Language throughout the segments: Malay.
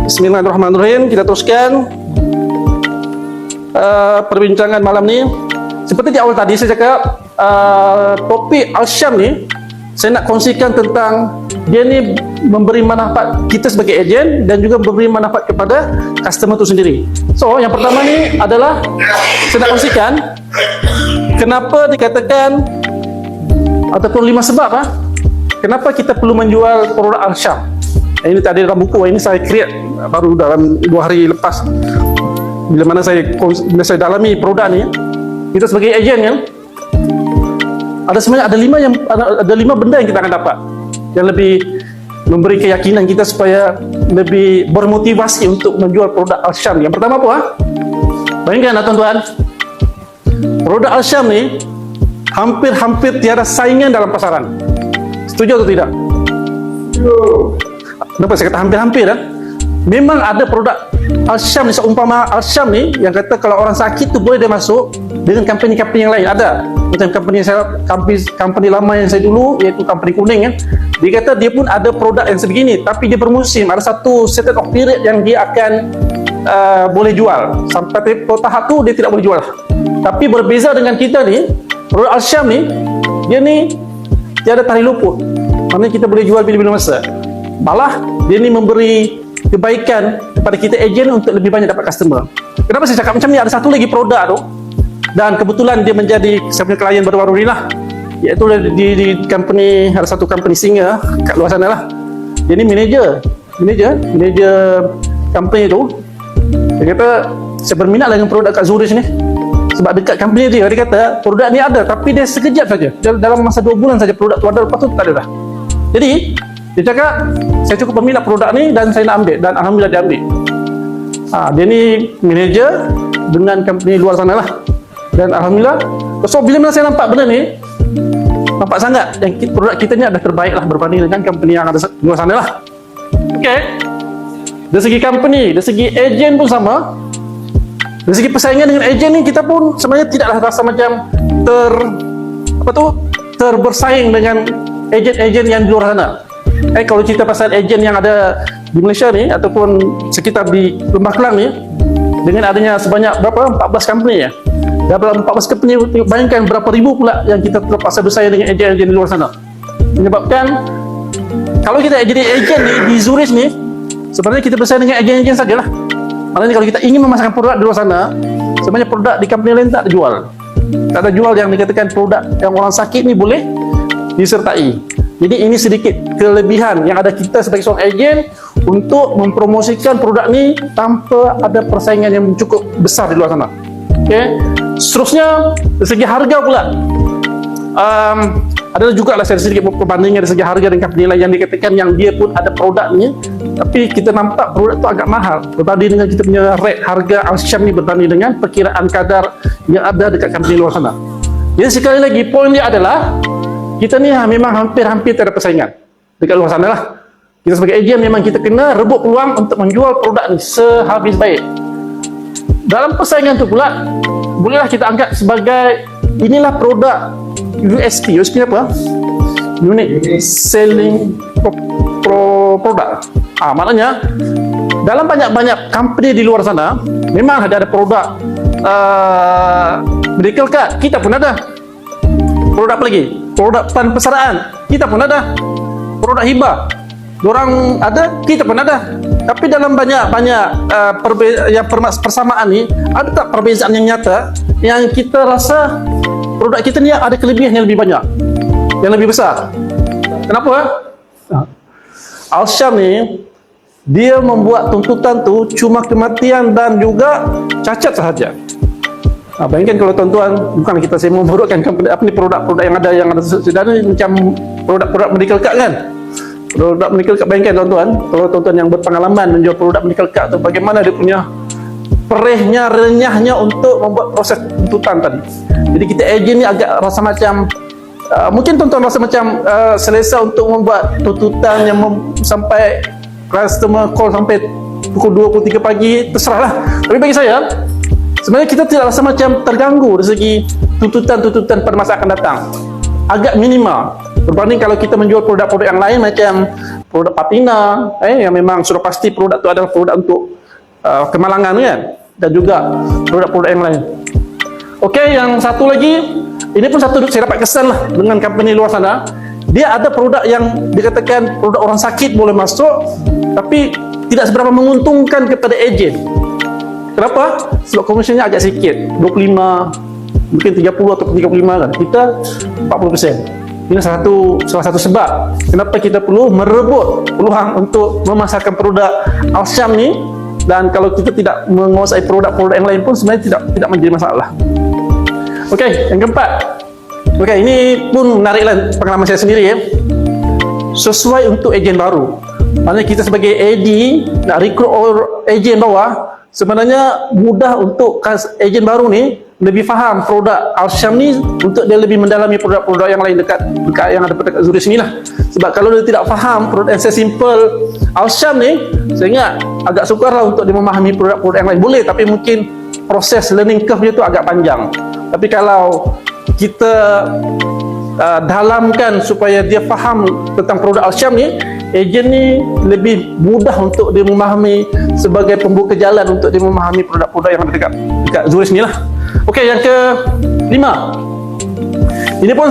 Bismillahirrahmanirrahim. Kita teruskan perbincangan malam ni. Seperti di awal tadi saya cakap, topik Al-Syam ni saya nak kongsikan tentang dia ni memberi manfaat kita sebagai ejen dan juga memberi manfaat kepada customer itu sendiri. So yang pertama ni adalah saya nak kongsikan kenapa dikatakan ataupun 5 sebab kenapa kita perlu menjual produk Al-Syam. Ini tak ada dalam buku, ini saya create baru dalam 2 hari lepas. Bila mana saya dalami produk ni, kita sebagai ejen kan, sebenarnya ada 5 benda yang kita akan dapat yang lebih memberi keyakinan kita supaya lebih bermotivasi untuk menjual produk Al-Syam. Yang pertama apa? Bayangkan tuan-tuan, produk Al-Syam ni hampir tiada saingan dalam pasaran. Setuju atau tidak? Kenapa saya kata hampir-hampir memang ada produk Al-Syam ni, seumpama Al-Syam ni yang kata kalau orang sakit tu boleh dia masuk dengan company-company yang lain. Ada macam company lama yang saya dulu, iaitu company kuning kan, dia kata dia pun ada produk yang sebegini, tapi dia bermusim, ada satu certain of period yang dia akan boleh jual. Sampai tahap tu dia tidak boleh jual. Tapi berbeza dengan kita ni, produk Al-Syam ni, dia ni tiada tarik luput, maknanya kita boleh jual bila-bila masa. Malah dia ni memberi kebaikan kepada kita ejen untuk lebih banyak dapat customer. Kenapa saya cakap macam ni? Ada satu lagi produk tu, dan kebetulan dia menjadi saya punya klien baru-baru ni lah, iaitu di company, ada satu company singa kat luar sana lah. Dia ni manager company tu. Dia kata saya berminat dengan produk kat Zurich ni sebab dekat company dia kata produk ni ada, tapi dia sekejap saja, dalam masa 2 bulan saja produk tu ada, lepas tu tak ada dah. Jadi dia cakap saya cukup berminat produk ni dan saya nak ambil, dan alhamdulillah dia ambil. Dia ni manager dengan company luar sana lah, dan alhamdulillah. So bila mana saya nampak benda ni, nampak sangat yang produk kita ni ada terbaik lah berbanding dengan company yang ada luar sana lah. Okay, dari segi company, dari segi ejen pun sama. Dari segi persaingan dengan ejen ni, kita pun sebenarnya tidaklah rasa macam terbersaing dengan ejen-ejen yang di luar sana. Kalau cerita pasal ejen yang ada di Malaysia ni ataupun sekitar di Lembah Kelang ni, dengan adanya sebanyak berapa? 14 company ya. Dalam 14 company, bayangkan berapa ribu pula yang kita terpaksa bersaing dengan ejen-ejen di luar sana. Menyebabkan kalau kita jadi ejen di Zurich ni, sebenarnya kita bersaing dengan ejen-ejen sajalah. Maknanya kalau kita ingin memasarkan produk di luar sana, sebenarnya produk di company lain tak ada jual. Tak ada jual yang dikatakan produk yang orang sakit ni boleh disertai. Jadi ini sedikit kelebihan yang ada kita sebagai seorang ejen untuk mempromosikan produk ni tanpa ada persaingan yang cukup besar di luar sana. Okay. Seterusnya dari segi harga pula, ada juga lah sedikit perbandingan dari segi harga dengan company lain yang dikatakan yang dia pun ada produknya, tapi kita nampak produk tu agak mahal berbanding dengan kita punya rate harga Al-Syam ni, berbanding dengan perkiraan kadar yang ada dekat company luar sana. Jadi sekali lagi poin dia adalah kita ni memang hampir tiada persaingan dekat luar sana lah. Kita sebagai ejen memang kita kena rebut peluang untuk menjual produk ni sehabis baik. Dalam persaingan tu pula, bolehlah kita anggap sebagai inilah produk USP. USP apa? Unique Selling Product. Maknanya dalam banyak-banyak company di luar sana memang ada produk medical card, kita pun ada. Produk apa lagi? Produk persaraan, kita pun ada. Produk hibah, diorang ada, kita pun ada. Tapi dalam banyak-banyak persamaan ni, ada tak perbezaan yang nyata yang kita rasa produk kita ni ada kelebihan yang lebih banyak, yang lebih besar? Kenapa? Al-Syam ni dia membuat tuntutan tu cuma kematian dan juga cacat sahaja. Bayangkan kalau tuan-tuan, bukan kita saya memburukkan produk-produk yang ada sebenarnya macam produk-produk medical card kan. Produk medical card, bayangkan tuan-tuan, kalau tuan-tuan yang berpengalaman menjual produk medical card tu, bagaimana dia punya perihnya, renyahnya untuk membuat proses tuntutan tadi. Jadi kita ejen ni agak rasa macam mungkin tuan-tuan rasa macam selesa untuk membuat tuntutan yang sampai customer call sampai pukul 2, pukul 3 pagi, terserahlah. Tapi bagi saya, sebenarnya kita tidak rasa macam terganggu dari segi tuntutan-tuntutan pada masa akan datang. Agak minimal. Berbanding kalau kita menjual produk-produk yang lain macam produk patina, yang memang sudah pasti produk itu adalah produk untuk kemalangan kan, dan juga produk-produk yang lain. Okey, yang satu lagi, ini pun satu saya dapat kesan lah dengan company luar sana. Dia ada produk yang dikatakan produk orang sakit boleh masuk, tapi tidak seberapa menguntungkan kepada ejen. Kenapa? Sebab komisinya agak sikit, 25, mungkin 30 atau 35 kan. Kita 40%. Ini salah satu sebab kenapa kita perlu merebut peluang untuk memasarkan produk Alsyam ni. Dan kalau kita tidak menguasai produk-produk yang lain pun sebenarnya tidak menjadi masalah. Okey, yang keempat. Okey, ini pun menariklah pengalaman saya sendiri ya. Sesuai untuk ejen baru. Maknanya kita sebagai AD nak rekrut ejen bawah, sebenarnya mudah untuk ejen baru ni lebih faham produk Alsyam ni untuk dia lebih mendalami produk-produk yang lain dekat yang ada dekat Zurich sini lah. Sebab kalau dia tidak faham produk yang simple Alsyam ni, saya ingat agak sukar lah untuk dia memahami produk-produk yang lain. Boleh, tapi mungkin proses learning curve-nya tu agak panjang. Tapi kalau kita dalamkan supaya dia faham tentang produk Alsyam ni, ejen ni lebih mudah untuk dia memahami sebagai pembuka jalan untuk dia memahami produk-produk yang ada dekat Zurich ni lah. Okey, yang ke-5. Ini pun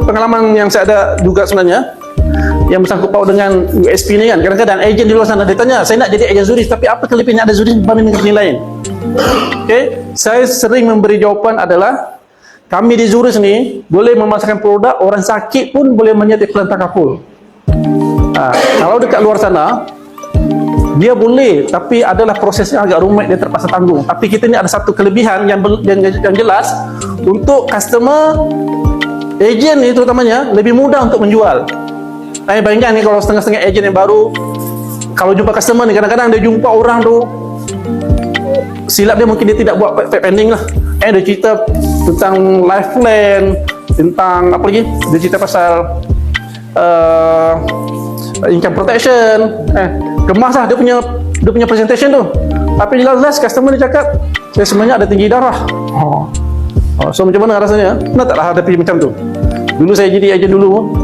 pengalaman yang saya ada juga sebenarnya, yang bersangkut paut dengan USP ni kan. Kadang-kadang ejen di luar sana dia tanya, saya nak jadi ejen Zurich, tapi apa kelebihan ada Zurich berbanding dengan company lain? Okey, saya sering memberi jawapan adalah, kami di Zurich ni boleh memasarkan produk orang sakit pun boleh menjadi iklan takaful. Kalau dekat luar sana dia boleh, tapi adalah prosesnya agak rumit, dia terpaksa tanggung. Tapi kita ni ada satu kelebihan yang jelas untuk customer, ejen ni terutamanya lebih mudah untuk menjual. Bayangkan ni kalau setengah-setengah ejen yang baru, kalau jumpa customer ni, kadang-kadang dia jumpa orang tu, silap dia mungkin dia tidak buat fact pending lah. Dia cerita tentang life plan, tentang apa lagi, dia cerita pasal income protection, kemas lah dia punya presentation tu. Tapi jelas-jelas customer ni cakap, saya sebenarnya ada tinggi darah. So macam mana rasanya? Pernah tak lah hadapi macam tu? Dulu saya jadi ejen dulu,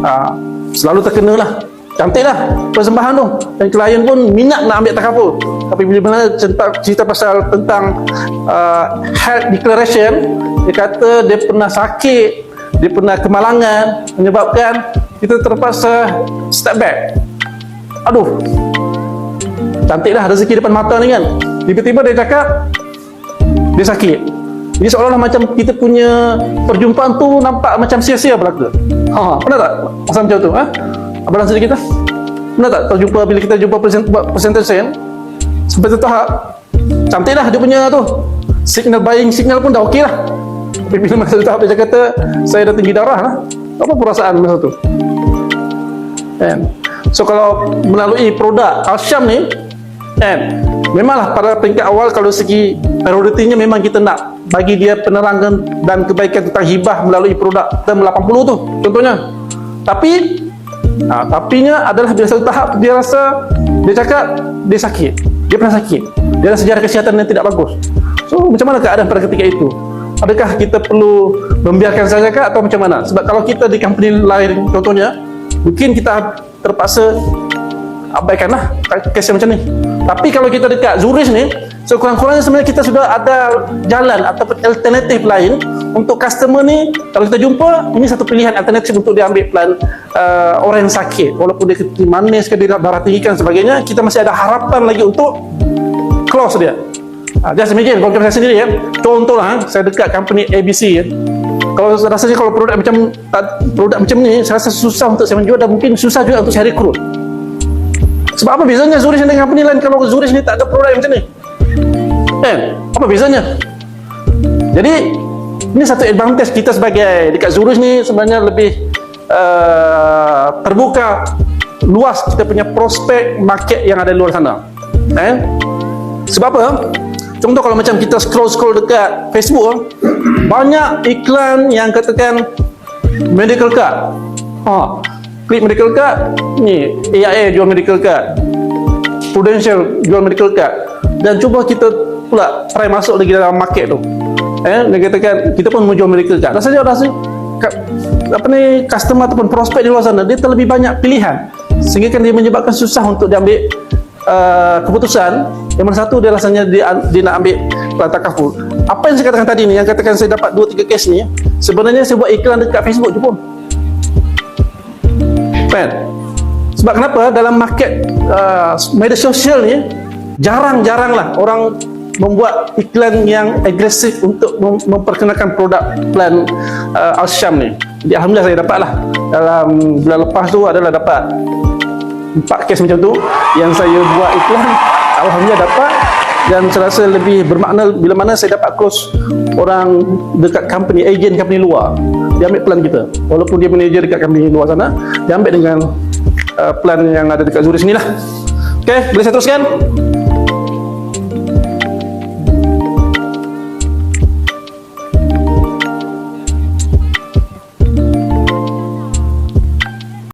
selalu terkena lah. Cantik lah persembahan tu, dan klien pun minat nak ambil takaful. Tapi bila cerita pasal tentang health declaration, dia kata dia pernah sakit, dia pernah kemalangan, menyebabkan kita terpaksa step back. Aduh, cantiklah rezeki depan mata ni kan. Tiba-tiba dia cakap dia sakit. Jadi seolah-olah macam kita punya perjumpaan tu nampak macam sia-sia belaka. Pernah tak masa macam tu? Abang sedikit kita pernah tak terjumpa bila kita jumpa presentation sampai tu tahap cantiklah dia punya tu, buying signal pun dah okey lah. Tapi bila masa tu tahap dia kata saya dah tinggi darah lah, apa perasaan masa tu? So kalau melalui produk Alsyam ni, memanglah pada peringkat awal kalau segi prioritinya memang kita nak bagi dia penerangan dan kebaikan tentang hibah melalui produk term 80 tu contohnya. Tapinya adalah bila satu tahap dia rasa, dia cakap dia sakit, dia pernah sakit, dia ada sejarah kesihatan yang tidak bagus. So macam mana keadaan pada ketika itu? Adakah kita perlu membiarkan saja kah atau macam mana? Sebab kalau kita di company lain contohnya, mungkin kita terpaksa abaikanlah kes macam ni. Tapi kalau kita dekat Zurich ni, sekurang-kurangnya sebenarnya kita sudah ada jalan atau alternatif lain untuk customer ni. Kalau kita jumpa, ini satu pilihan alternatif untuk dia ambil plan orang yang sakit, walaupun dia kencing manis ke, dia darah tinggi dan sebagainya, kita masih ada harapan lagi untuk close dia. Just imagine kalau saya sendiri ya, contohlah saya dekat company ABC ya. Kalau rasanya kalau produk macam ni, saya rasa susah untuk saya menjual dan mungkin susah juga untuk saya rekrut. Sebab apa bezanya Zurich dengan company lain kalau Zurich ni tak ada produk macam ni? Apa bezanya? Jadi ini satu advantage kita sebagai dekat Zurich ni, sebenarnya lebih terbuka luas kita punya prospek market yang ada di luar sana. Sebab apa? Contoh kalau macam kita scroll dekat Facebook, banyak iklan yang katakan medical card. Klik medical card, ni AIA jual medical card, Prudential jual medical card. Dan cuba kita pula try masuk lagi dalam market tu. Dia katakan kita pun mau jual medical card. Rasanya apa ni, customer ataupun prospek di luar sana dia terlebih banyak pilihan, sehingga kan dia menyebabkan susah untuk dia ambil keputusan. Yang mana satu dia rasanya dia nak ambil takaful. Apa yang saya katakan tadi ni, yang katakan saya dapat 2-3 kes ni, sebenarnya saya buat iklan dekat Facebook je pun. Kan? Sebab kenapa? Dalam market media sosial ni jarang-jarang lah orang membuat iklan yang agresif untuk memperkenalkan produk plan Al-Syam ni. Jadi alhamdulillah saya dapat lah. Dalam bulan lepas tu adalah dapat 4 kes macam tu yang saya buat iklan. Alhamdulillah dapat, dan saya rasa lebih bermakna bila mana saya dapat close orang dekat company, agent company luar. Dia ambil plan kita, walaupun dia manager dekat company luar sana, dia ambil dengan plan yang ada dekat Zurich ni lah. Okay, boleh saya teruskan?